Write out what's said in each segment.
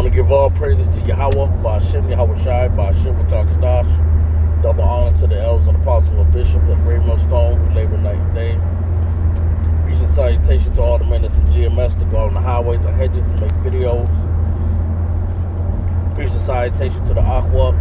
want to give all praises to Yahweh, Ba'ashem, Yahweh Shai, Ba'ashem, Wakakadash. Double honor to the elders and apostles and bishops of Great Millstone who labor night and day. Peace and salutation to all the men that's in GMS that go on the highways and hedges and make videos. Peace and salutation to the Aqua.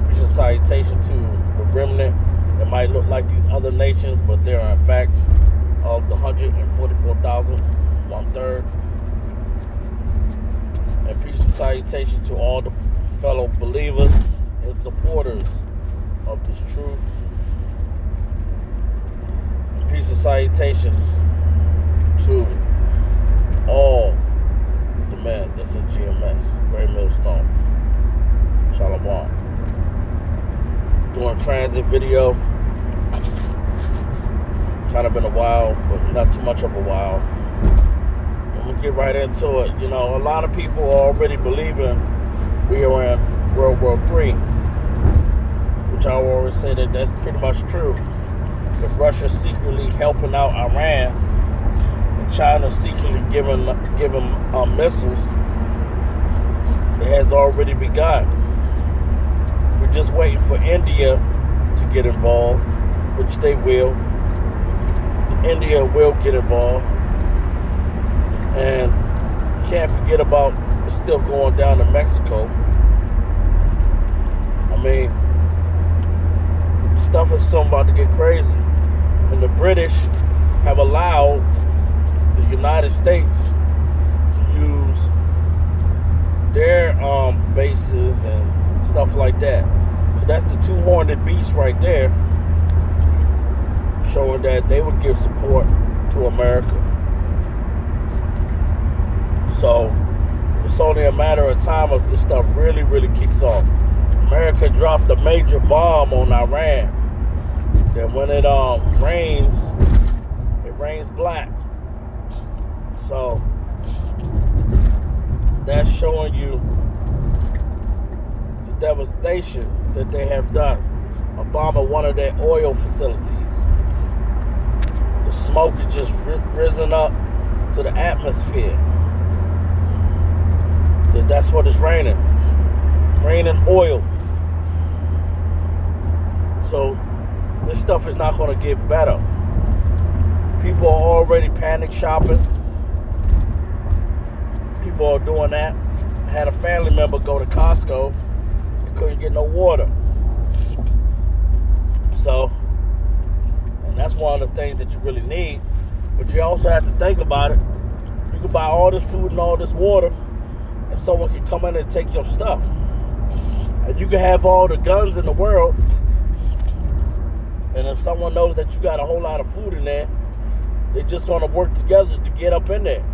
Peace and salutation to the remnant that might look like these other nations, but they are in fact of the 144,000, 1/3. And peace and salutation to all the fellow believers and supporters of this truth. And peace and salutations to all the men that's in GMS, Great Millstone. Shalom. Doing a transit video. Kind of been a while, but not too much of a while. I'm gonna get right into it. You know, a lot of people are already believing we are in World War III, which I always say that that's pretty much true. If Russia's secretly helping out Iran and China secretly giving missiles, it has already begun. We're just waiting for India to get involved, which they will. India will get involved. And you can't forget about what's still going down in Mexico. I mean, stuff is so about to get crazy. And the British have allowed the United States to use their bases and stuff like that. So that's the two-horned beast right there, showing that they would give support to America. So it's only a matter of time if this stuff really, really kicks off. America dropped a major bomb on Iran that when it rains black. So that's showing you the devastation that they have done. A bomb at one of their oil facilities. The smoke is just risen up to the atmosphere. That's what it's raining. Raining oil. So this stuff is not going to get better. People are already panic shopping. People are doing that. I had a family member go to Costco and couldn't get no water. So, and that's one of the things that you really need. But you also have to think about it. You can buy all this food and all this water, and someone can come in and take your stuff. And you can have all the guns in the world, and if someone knows that you got a whole lot of food in there, they're just going to work together to get up in there.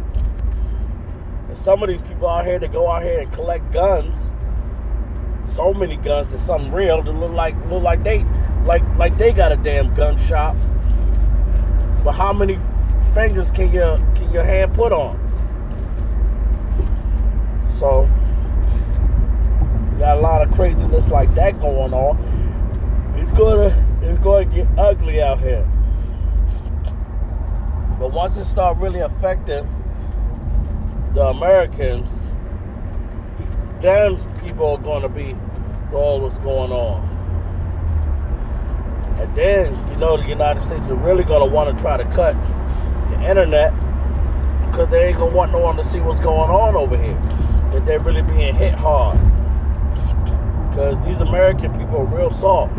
And some of these people out here that go out here and collect guns, so many guns, there's something real that look like they got a damn gun shop. But how many fingers can your hand put on? So you got a lot of craziness like that going on. It's going to get ugly out here. But once it starts really affecting the Americans, then people are going to be all what's going on. And then, you know, the United States are really going to want to try to cut the internet because they ain't going to want no one to see what's going on over here. That they're really being hit hard. Because these American people are real soft.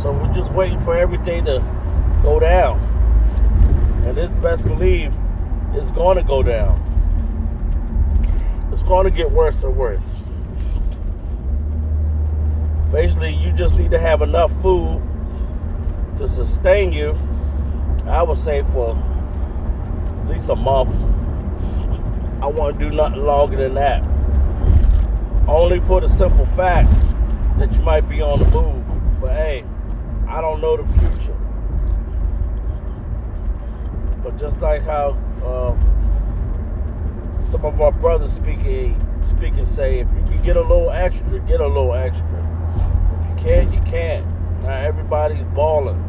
So we're just waiting for everything to go down. And this best believe it's going to go down. It's going to get worse and worse. Basically, you just need to have enough food to sustain you, I would say, for at least a month. I want to do nothing longer than that. Only for the simple fact that you might be on the move. But hey, I don't know the future. But just like how some of our brothers speak and say, if you can get a little extra, get a little extra. If you can't, you can't. Now everybody's balling.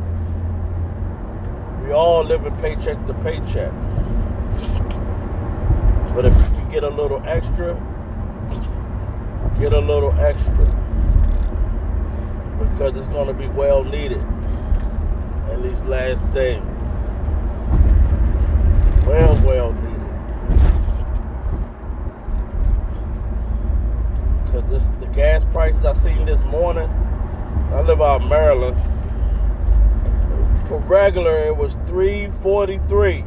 We all living paycheck to paycheck. But if you can get a little extra, get a little extra. Because it's going to be well needed in these last days. Well needed. Because the gas prices I seen this morning, I live out in Maryland. For regular, it was $3.43.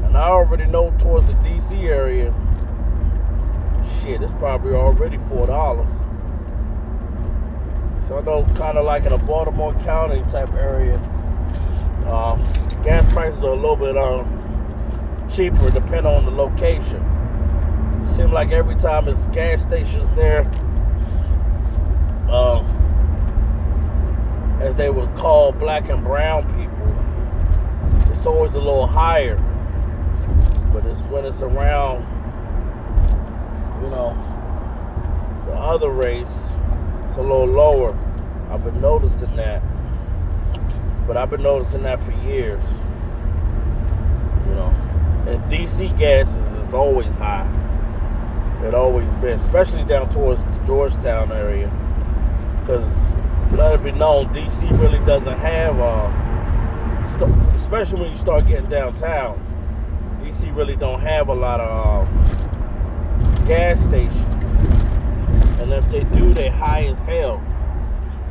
And I already know towards the DC area, shit, it's probably already $4. So I know kind of like in a Baltimore County type area, gas prices are a little bit cheaper depending on the location. It seems like every time it's gas stations there, as they would call black and brown people, it's always a little higher. But it's when it's around, the other race, it's a little lower. I've been noticing that. But I've been noticing that for years. And DC gases is always high. It always been, especially down towards the Georgetown area. Because let it be known, DC really doesn't have, especially when you start getting downtown, DC really don't have a lot of gas stations. And if they do, they're high as hell.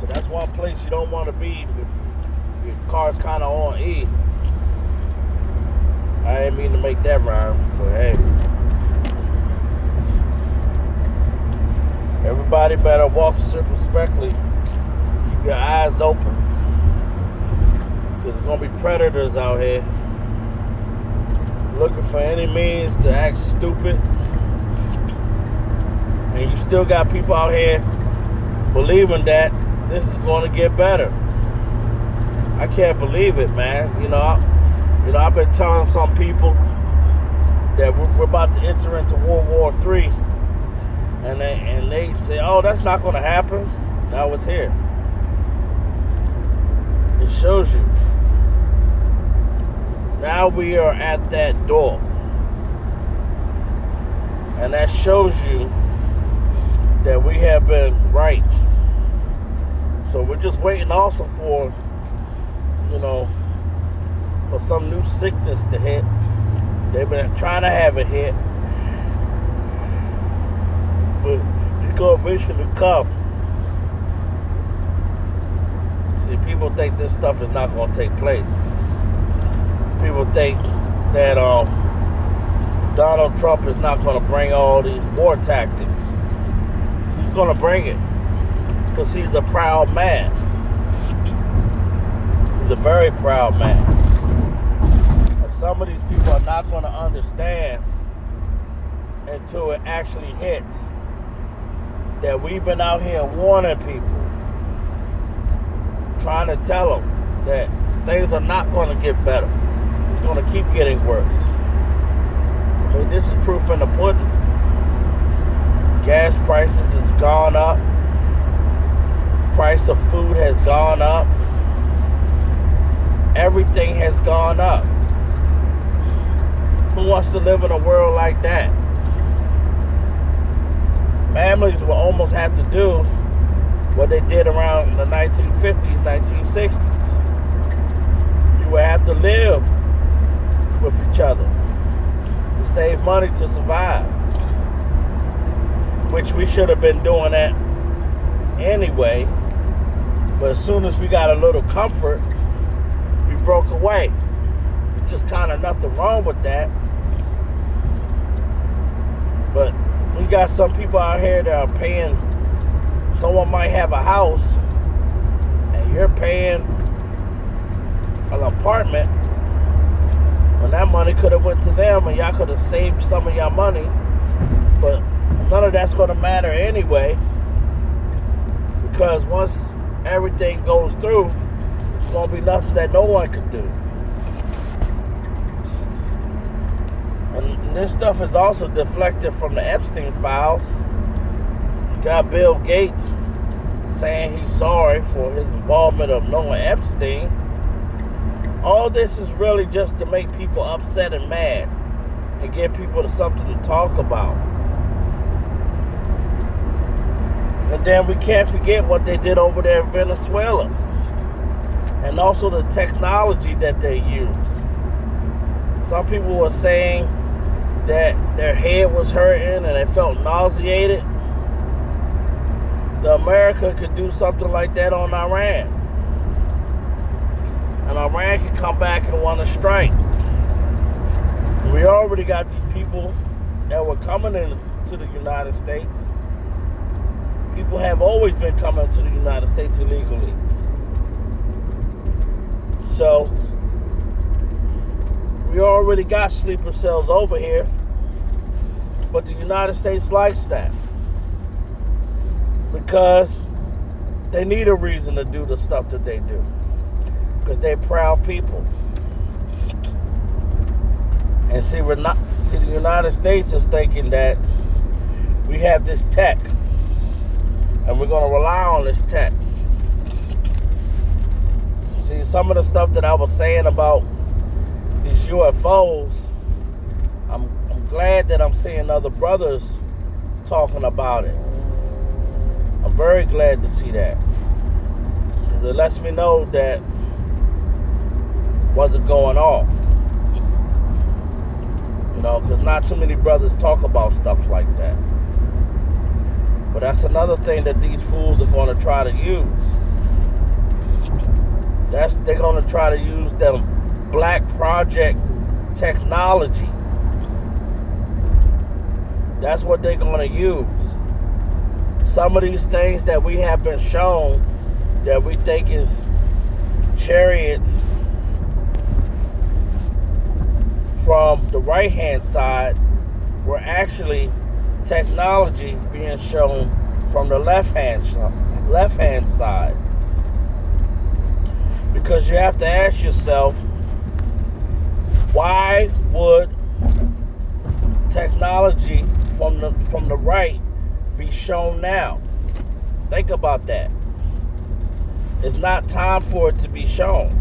So that's one place you don't want to be if your car's kind of on E. I ain't mean to make that rhyme, but hey. Everybody better walk circumspectly. Keep your eyes open. Because there's going to be predators out here looking for any means to act stupid. And you still got people out here believing that this is going to get better. I can't believe it, man. I've been telling some people that we're about to enter into World War III. And they say, oh, that's not going to happen. Now it's here. It shows you. Now we are at that door. And that shows you that we have been right. So we're just waiting also for, for some new sickness to hit. They've been trying to have it hit. But it's going to eventually come. See, people think this stuff is not going to take place. People think that Donald Trump is not going to bring all these war tactics. He's going to bring it because he's a proud man. He's a very proud man. And some of these people are not going to understand until it actually hits that we've been out here warning people, trying to tell them that things are not going to get better. It's going to keep getting worse. I mean, this is proof in the pudding. Gas prices has gone up. Price of food has gone up. Everything has gone up. Who wants to live in a world like that? Families will almost have to do what they did around the 1950s, 1960s. You will have to live with each other to save money to survive, which we should have been doing that anyway. But as soon as we got a little comfort, we broke away. There's just kind of nothing wrong with that. But we got some people out here that are paying. Someone might have a house and you're paying an apartment when that money could have went to them and y'all could have saved some of your money. But none of that's going to matter anyway, because once everything goes through, it's going to be nothing that no one can do. And this stuff is also deflected from the Epstein files. You got Bill Gates saying he's sorry for his involvement of Noah Epstein. All this is really just to make people upset and mad and give people something to talk about. And then we can't forget what they did over there in Venezuela. And also the technology that they used. Some people were saying that their head was hurting and they felt nauseated. The America could do something like that on Iran. And Iran could come back and want to strike. We already got these people that were coming into the United States. People have always been coming to the United States illegally. So, we already got sleeper cells over here. But the United States likes that. Because they need a reason to do the stuff that they do. Because they're proud people. And see, the United States is thinking that we have this tech. And we're going to rely on this tech. See, some of the stuff that I was saying about these UFOs, I'm glad that I'm seeing other brothers talking about it. I'm very glad to see that. Because it lets me know that wasn't going off. You know, because not too many brothers talk about stuff like that. But that's another thing that these fools are going to try to use. They're going to try to use them Black Project technology. That's what they're going to use. Some of these things that we have been shown that we think is chariots from the right-hand side were actually technology being shown from the left-hand side. Because you have to ask yourself, why would technology from the right be shown now? Think about that. It's not time for it to be shown.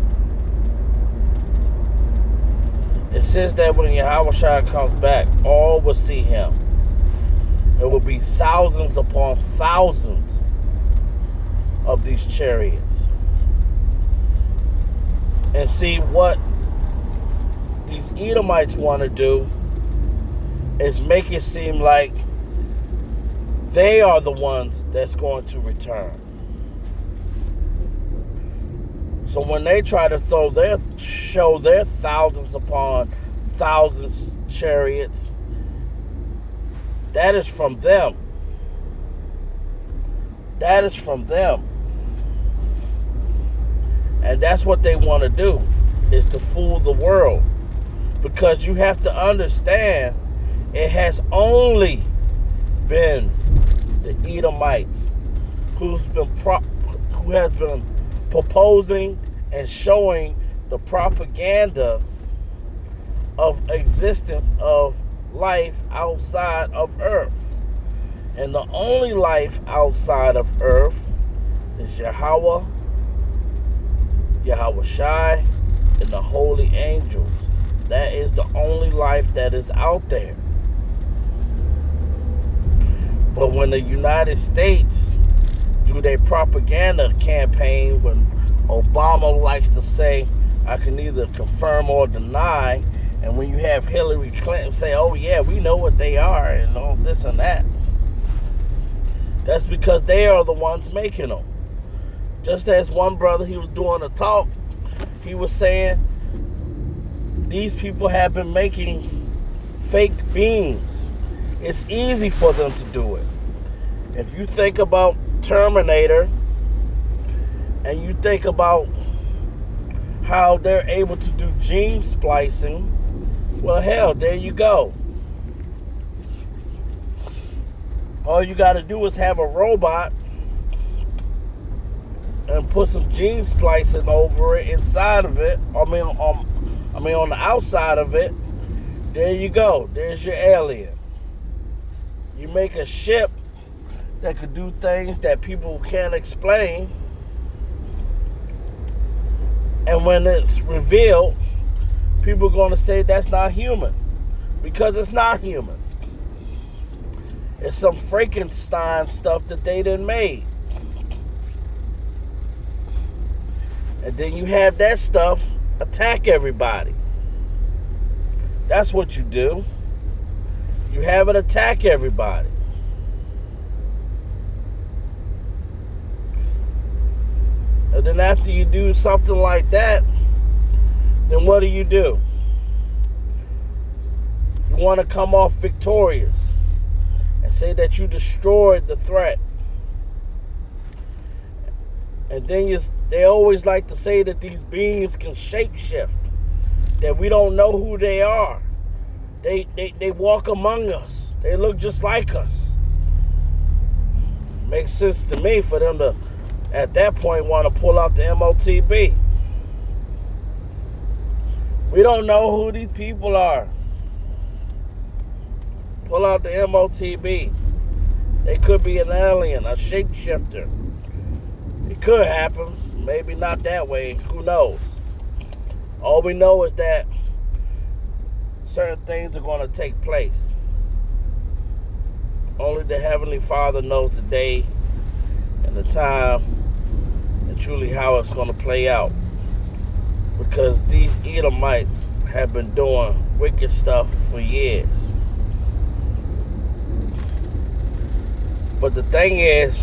It says that when Yahushua comes back, all will see him. There will be thousands upon thousands of these chariots. And see, what these Edomites want to do is make it seem like they are the ones that's going to return. So when they try to show their thousands upon thousands chariots, that is from them. That is from them. And that's what they want to do, is to fool the world. Because you have to understand, it has only been the Edomites who has been proposing and showing the propaganda of existence of life outside of Earth. And the only life outside of Earth is Yahweh, Yahushai, and the holy angels. That is the only life that is out there. But when the United States do their propaganda campaign, when Obama likes to say, I can either confirm or deny, and when you have Hillary Clinton say, oh yeah, we know what they are, and all this and that, that's because they are the ones making them. Just as one brother, he was doing a talk, he was saying, these people have been making fake beings. It's easy for them to do it. If you think about Terminator, and you think about how they're able to do gene splicing, well, hell, there you go. All you got to do is have a robot and put some gene splicing over it, inside of it. I mean, on the outside of it. There you go. There's your alien. You make a ship that could do things that people can't explain. And when it's revealed, people are going to say that's not human. Because it's not human. It's some Frankenstein stuff that they done made. And then you have that stuff attack everybody. That's what you do. You have it attack everybody. And then after you do something like that, then what do? You want to come off victorious and say that you destroyed the threat. And then they always like to say that these beings can shapeshift, that we don't know who they are. They walk among us. They look just like us. Makes sense to me for them to, at that point, want to pull out the MOTB. We don't know who these people are. Pull out the MOTB. They could be an alien, a shapeshifter. It could happen. Maybe not that way. Who knows? All we know is that certain things are going to take place. Only the Heavenly Father knows the day and the time and truly how it's going to play out. Because these Edomites have been doing wicked stuff for years. But the thing is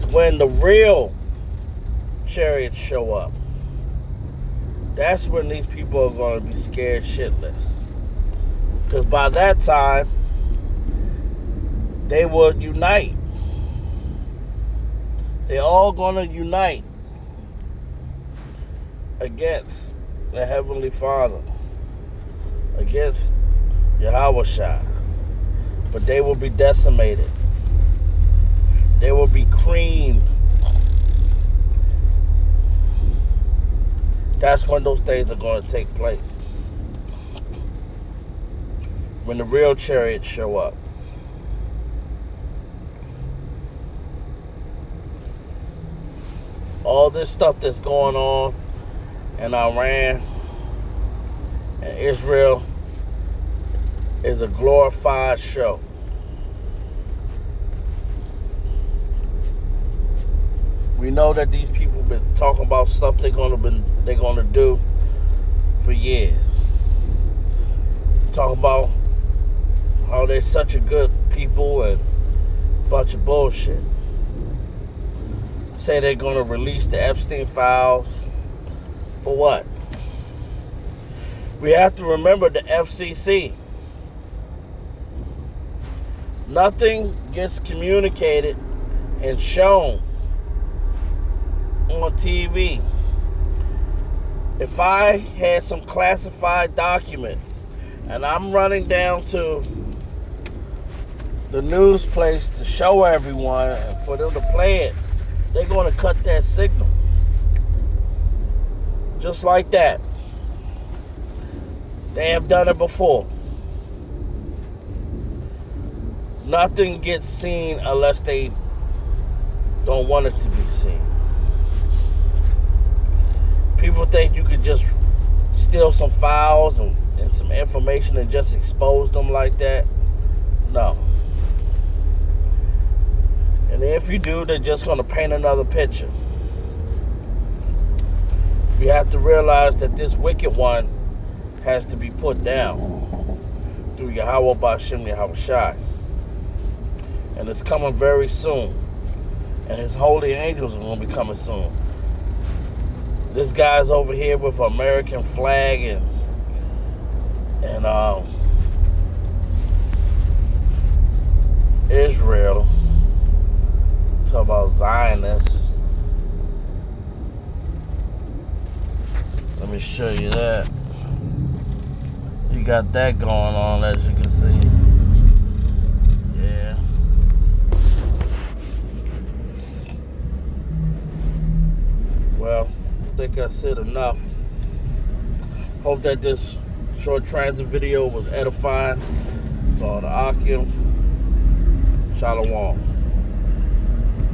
when the real chariots show up, that's when these people are going to be scared shitless. Because by that time, they will unite. They're all going to unite against the Heavenly Father, against Yahushua. But they will be decimated. They will be creamed. That's when those things are going to take place. When the real chariots show up. All this stuff that's going on in Iran and Israel is a glorified show. We know that these people been talking about stuff they're gonna do for years. Talking about how they're such a good people and a bunch of bullshit. Say they're gonna release the Epstein files. For what? We have to remember the FCC. Nothing gets communicated and shown on TV. If I had some classified documents and I'm running down to the news place to show everyone and for them to play it, they're going to cut that signal. Just like that. They have done it before. Nothing gets seen unless they don't want it to be seen. People think you could just steal some files and some information and just expose them like that. No. And if you do, they're just going to paint another picture. We have to realize that this wicked one has to be put down through Yahweh Ba'Shem Yahushai. And it's coming very soon. And his holy angels are going to be coming soon. This guy's over here with an American flag and Israel. Talk about Zionists. Let me show you that. You got that going on, as you can see. Yeah. Well, I think I said enough. Hope that this short transit video was edifying to all the Akim. Shalom.